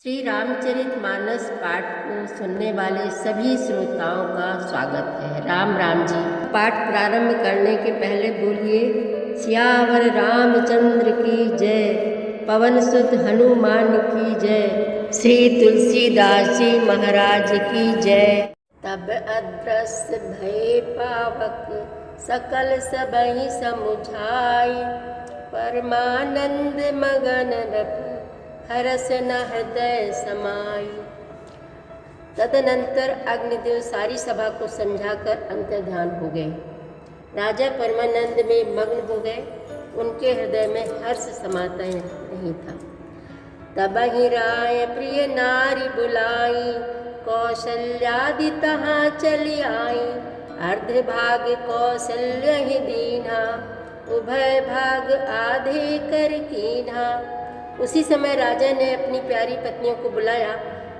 श्री रामचरितमानस पाठ को सुनने वाले सभी श्रोताओं का स्वागत है। राम राम जी। पाठ प्रारंभ करने के पहले बोलिए सियावर रामचंद्र की जय, पवन सुत हनुमान की जय, श्री तुलसीदास जी महाराज की जय। तब अदृश्य भय पावक सकल सबहि समुझाई, परमानंद मगन रप हरस न हृदय समाई। तदनंतर अग्निदेव सारी सभा को समझाकर अंतर्ध्यान हो गए। राजा परमानंद में मग्न हो गए, उनके हृदय में हर्ष समाता नहीं था। तब ही राय प्रिय नारी बुलाई, कौशल्यादि तहाँ चली आई। अर्ध भाग कौशल्य ही दीना, उभय भाग आधे कर कीन्हा। उसी समय राजा ने अपनी प्यारी पत्नियों को बुलाया।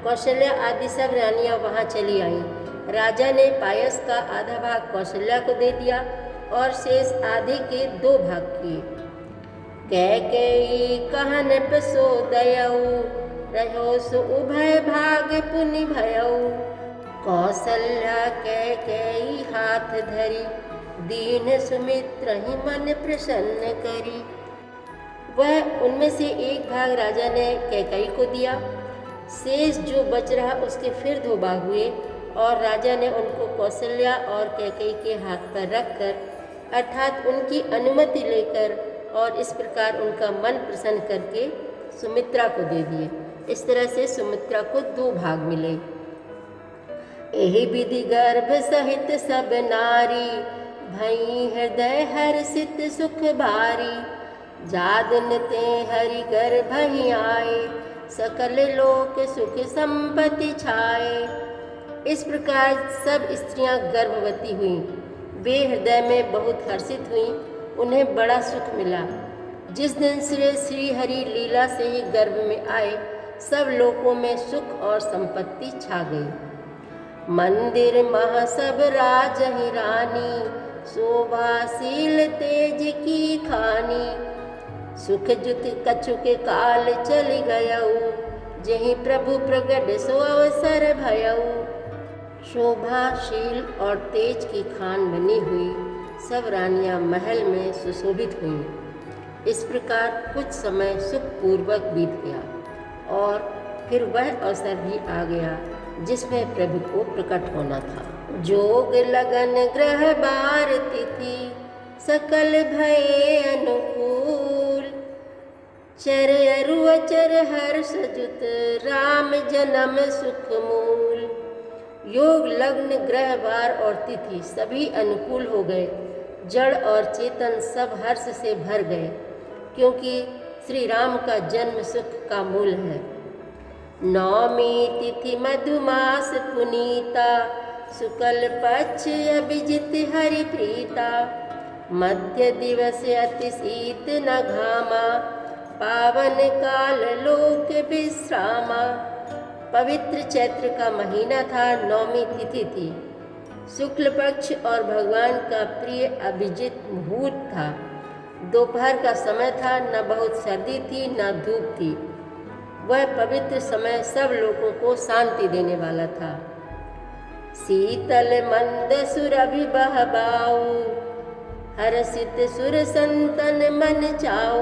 कौशल्या आदि सब रानियां वहां चली आईं। राजा ने पायस का आधा भाग कौशल्या को दे दिया और शेष आधे के 2 भाग किए। कैकेयी कहन पसो दयऊ, रहो सो उभय भाग पुनि भयऊ। कौशल्या कैकेयी हाथ धरी, दीन सुमित्र ही मन प्रसन्न करी। वह उनमें से 1 भाग राजा ने कैकेयी को दिया। शेष जो बच रहा उसके फिर 2 भाग हुए और राजा ने उनको कौशल्या और कैकेयी के हाथ पर रखकर, अर्थात उनकी अनुमति लेकर और इस प्रकार उनका मन प्रसन्न करके सुमित्रा को दे दिए। इस तरह से सुमित्रा को 2 भाग मिले। एहि विधि गर्भ सहित सब नारी, भई हृदय हर्षित सुख भारी। जादन ते हरि गर्भ ही आए, सकल लोक सुख संपत्ति छाए। इस प्रकार सब स्त्रियां गर्भवती हुईं। वे हृदय में बहुत हर्षित हुईं, उन्हें बड़ा सुख मिला। जिस दिन श्री हरि लीला से ही गर्भ में आए, सब लोकों में सुख और संपत्ति छा गई। मंदिर महा सब राज ही रानी, शोभाशील तेज की खानी। सुख जुत कछुक काल चल गयऊ, जही प्रभु प्रगट सो अवसर भयऊ। शोभाशील और तेज की खान बनी हुई सब रानियां महल में सुशोभित हुईं। इस प्रकार कुछ समय सुखपूर्वक बीत गया और फिर वह अवसर भी आ गया जिसमें प्रभु को प्रकट होना था। जोग लगन ग्रह बार तिथि, सकल भये अनुकूल। चर अरु अचर हर्ष जुत, राम जन्म सुख मूल। योग लग्न ग्रह वार और तिथि सभी अनुकूल हो गए। जड़ और चेतन सब हर्ष से भर गए, क्योंकि श्री राम का जन्म सुख का मूल है। नौमी तिथि मधुमास पुनीता, शुक्ल पक्ष अभिजित हरि प्रीता। मध्य दिवस अति शीत न घामा, पावन काल लोक विश्रामा। पवित्र चैत्र का महीना था, नौमी तिथि थी। शुक्ल पक्ष और भगवान का प्रिय अभिजित मुहूर्त था। दोपहर का समय था, न बहुत सर्दी थी न धूप थी। वह पवित्र समय सब लोगों को शांति देने वाला था। शीतल मंद सुरभि बहबाऊ, हर्षित सुर संतन मन चाऊ।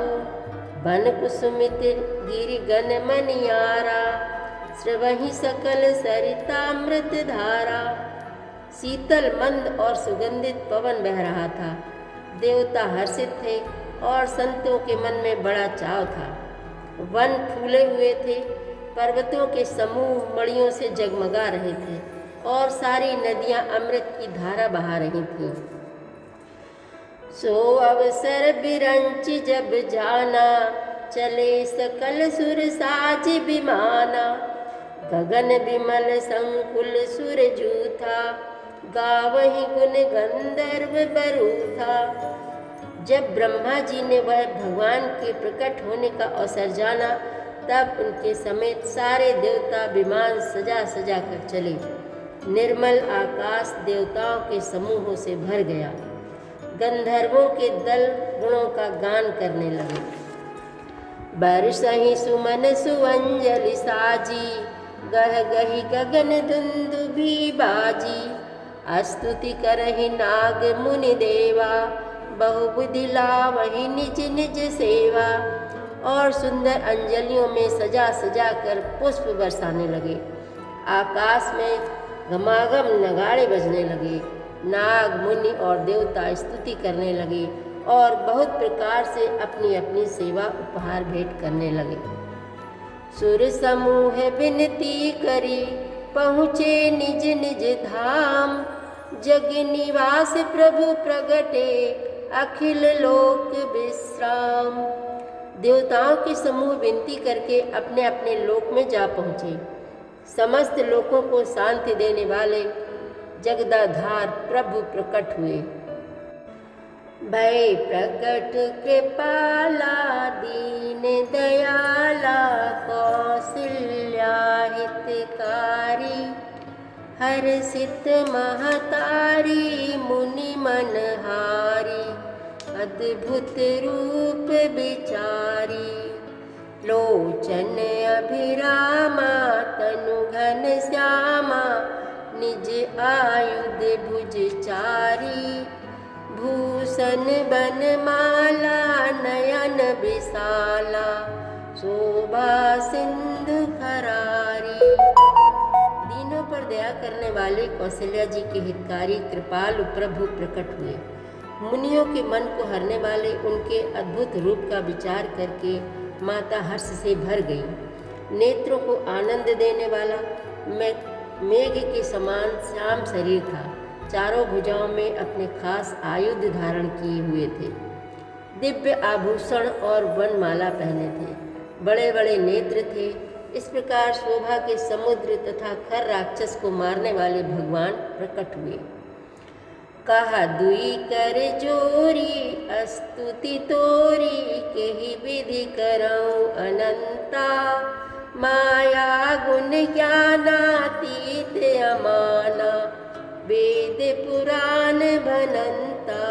बन कुसुमित गिरि गण मनियारा, श्रवहि सकल सरितामृत धारा। शीतल मंद और सुगंधित पवन बह रहा था। देवता हर्षित थे और संतों के मन में बड़ा चाव था। वन फूले हुए थे, पर्वतों के समूह मणियों से जगमगा रहे थे और सारी नदियां अमृत की धारा बहा रही थीं। सो अवसर बिरंच जब जाना, चले सकल सुर साज विमाना। गगन विमल संकुल सुर जूथा, गावहि गुण गंधर्व बरूथा। जब ब्रह्मा जी ने वह भगवान के प्रकट होने का अवसर जाना, तब उनके समेत सारे देवता विमान सजा सजा कर चले। निर्मल आकाश देवताओं के समूहों से भर गया। गंधर्वों के दल गुणों का गान करने लगे। बरसहि सुमन सुअंजलि साजी, गह गही गगन दुंदुभि बाजी। स्तुति करहि नाग मुनि देवा, बहुबुद्धि लावहि निज निज सेवा। और सुंदर अंजलियों में सजा सजा कर पुष्प बरसाने लगे। आकाश में घमाघम नगाड़े बजने लगे। नाग मुनि और देवता स्तुति करने लगे और बहुत प्रकार से अपनी अपनी सेवा उपहार भेंट करने लगे। सुर समूह विनती करी, पहुँचे निज निज धाम। जग निवास प्रभु प्रगटे, अखिल लोक विश्राम। देवताओं के समूह विनती करके अपने अपने लोक में जा पहुँचे। समस्त लोकों को शांति देने वाले जगदाधार प्रभु प्रकट हुए। भय प्रकट कृपाला, दीन दयाला, कौशल्या हितकारी। हर्षित महतारी, मुनि मनहारी। अद्भुत रूप विचारी, लोचन अभिरामा। तनु घन श्यामा, निज आयुध भुज चारी। भूषण बनमाला, नयन विशाला। शोभा सिंधु खरारी। दीनों पर दया करने वाले कौशल्या जी के हितकारी कृपालु प्रभु प्रकट हुए। मुनियों के मन को हरने वाले उनके अद्भुत रूप का विचार करके माता हर्ष से भर गई। नेत्रों को आनंद देने वाला मेघ के समान श्याम शरीर था। चारों भुजाओं में अपने खास आयुध धारण किए हुए थे। दिव्य आभूषण और वनमाला पहने थे। बड़े बड़े नेत्र थे। इस प्रकार शोभा के समुद्र तथा खर राक्षस को मारने वाले भगवान प्रकट हुए। कहा दुई कर जोरी, स्तुति तोरी। केहि विधि करऊँ अनंता। माया गुण ज्ञानातीत अमाना। वेद पुराण भनंता।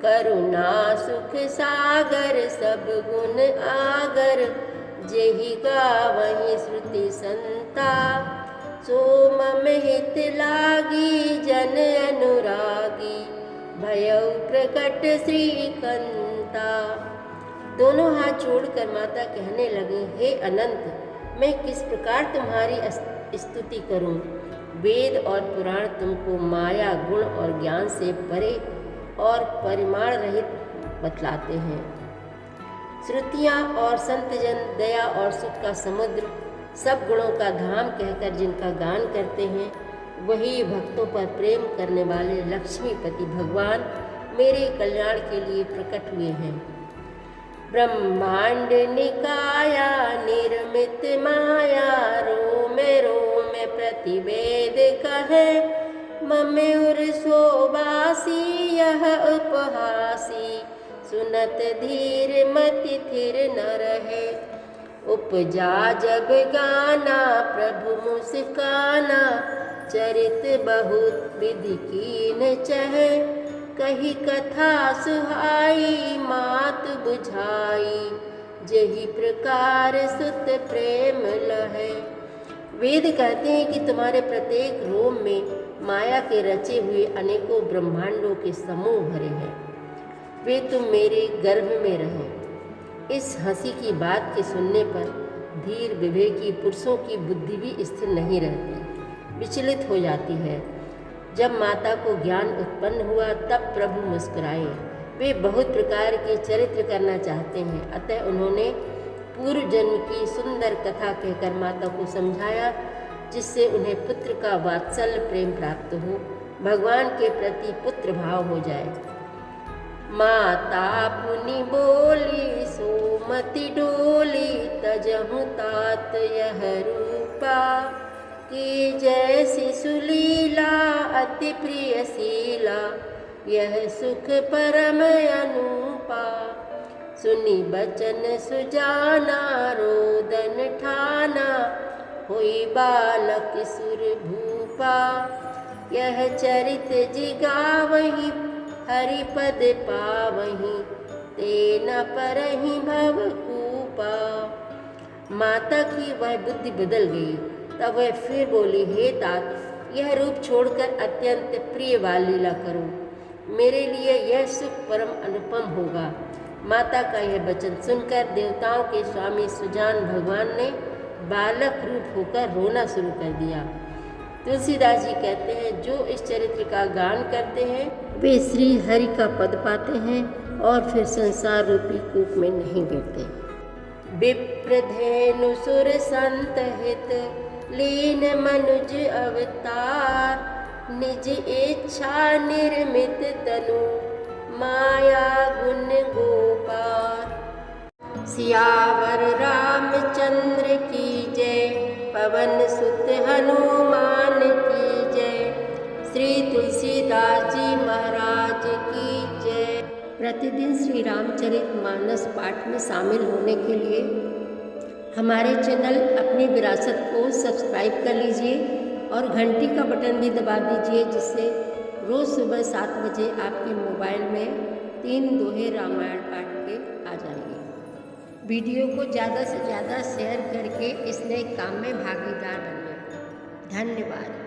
करुणा सुख सागर, सब गुण आगर। जेहि गावहि श्रुति संता। सो मम हित लागी, जन अनुरागी। भयउ प्रकट श्रीकंता। दोनों हाथ जोड़कर माता कहने लगी, हे अनंत, मैं किस प्रकार तुम्हारी स्तुति करूं? वेद और पुराण तुमको माया गुण और ज्ञान से परे और परिमाण रहित बतलाते हैं। श्रुतियाँ और संतजन दया और सुख का समुद्र, सब गुणों का धाम कहकर जिनका गान करते हैं, वही भक्तों पर प्रेम करने वाले लक्ष्मीपति भगवान मेरे कल्याण के लिए प्रकट हुए हैं। ब्रह्मांड निकाया, निर्मित माया। रोम रोम प्रतिवेद कहे। मम उर सोबासी, यह उपहासी। सुनत धीर मति थिर न रहे। उपजा जब गाना, प्रभु मुस्काना। चरित बहुत विधि कीन चहे। कही कथा सुहाई, मात बुझाई। जही प्रकार सुत प्रेम लहे। वेद कहते हैं कि तुम्हारे प्रत्येक रोम में माया के रचे हुए अनेकों ब्रह्मांडों के समूह भरे हैं। वे तुम मेरे गर्भ में रहे। इस हंसी की बात के सुनने पर धीर विवेकी पुरुषों की बुद्धि भी स्थिर नहीं रहती, विचलित हो जाती है। जब माता को ज्ञान उत्पन्न हुआ तब प्रभु मुस्कुराए। वे बहुत प्रकार के चरित्र करना चाहते हैं, अतः उन्होंने पूर्व जन्म की सुंदर कथा कहकर माता को समझाया, जिससे उन्हें पुत्र का वात्सल्य प्रेम प्राप्त हो, भगवान के प्रति पुत्र भाव हो जाए। माता पुनि बोली, सोमति डोली। तजहु तात यह रूपा। कि जैसी सुलीला, अति प्रिय शीला। यह सुख परम अनुपा। सुनी बचन सुजाना, रोदन ठाना। होई बालक सुर भूपा। यह चरित जिगावही, हरिपद पावही। ते न परहि भव कूपा। माता की वह बुद्धि बदल गई। तब वह फिर बोली, हे तात, यह रूप छोड़कर अत्यंत प्रिय बाल लीला करो, मेरे लिए यह सुख परम अनुपम होगा। माता का यह वचन सुनकर देवताओं के स्वामी सुजान भगवान ने बालक रूप होकर रोना शुरू कर दिया। तुलसीदास जी कहते हैं, जो इस चरित्र का गान करते हैं वे श्री हरि का पद पाते हैं और फिर संसार रूपी कूप में नहीं गिरते। विप्रधेनु सुर संत हित लीन मनुज अवतार, निज इच्छा निर्मित तनु माया गुण गोपार। सियावर रामचंद्र की जय, पवन सुत हनुमान की जय, श्री तुलसीदास जी महाराज की जय। प्रतिदिन श्री रामचरितमानस पाठ में शामिल होने के लिए हमारे चैनल अपनी विरासत को सब्सक्राइब कर लीजिए और घंटी का बटन भी दबा दीजिए, जिससे रोज़ सुबह 7 बजे आपके मोबाइल में 3 दोहे रामायण पाठ के आ जाएंगे। वीडियो को ज़्यादा से ज़्यादा शेयर करके इस नए काम में भागीदार बनिए। धन्यवाद।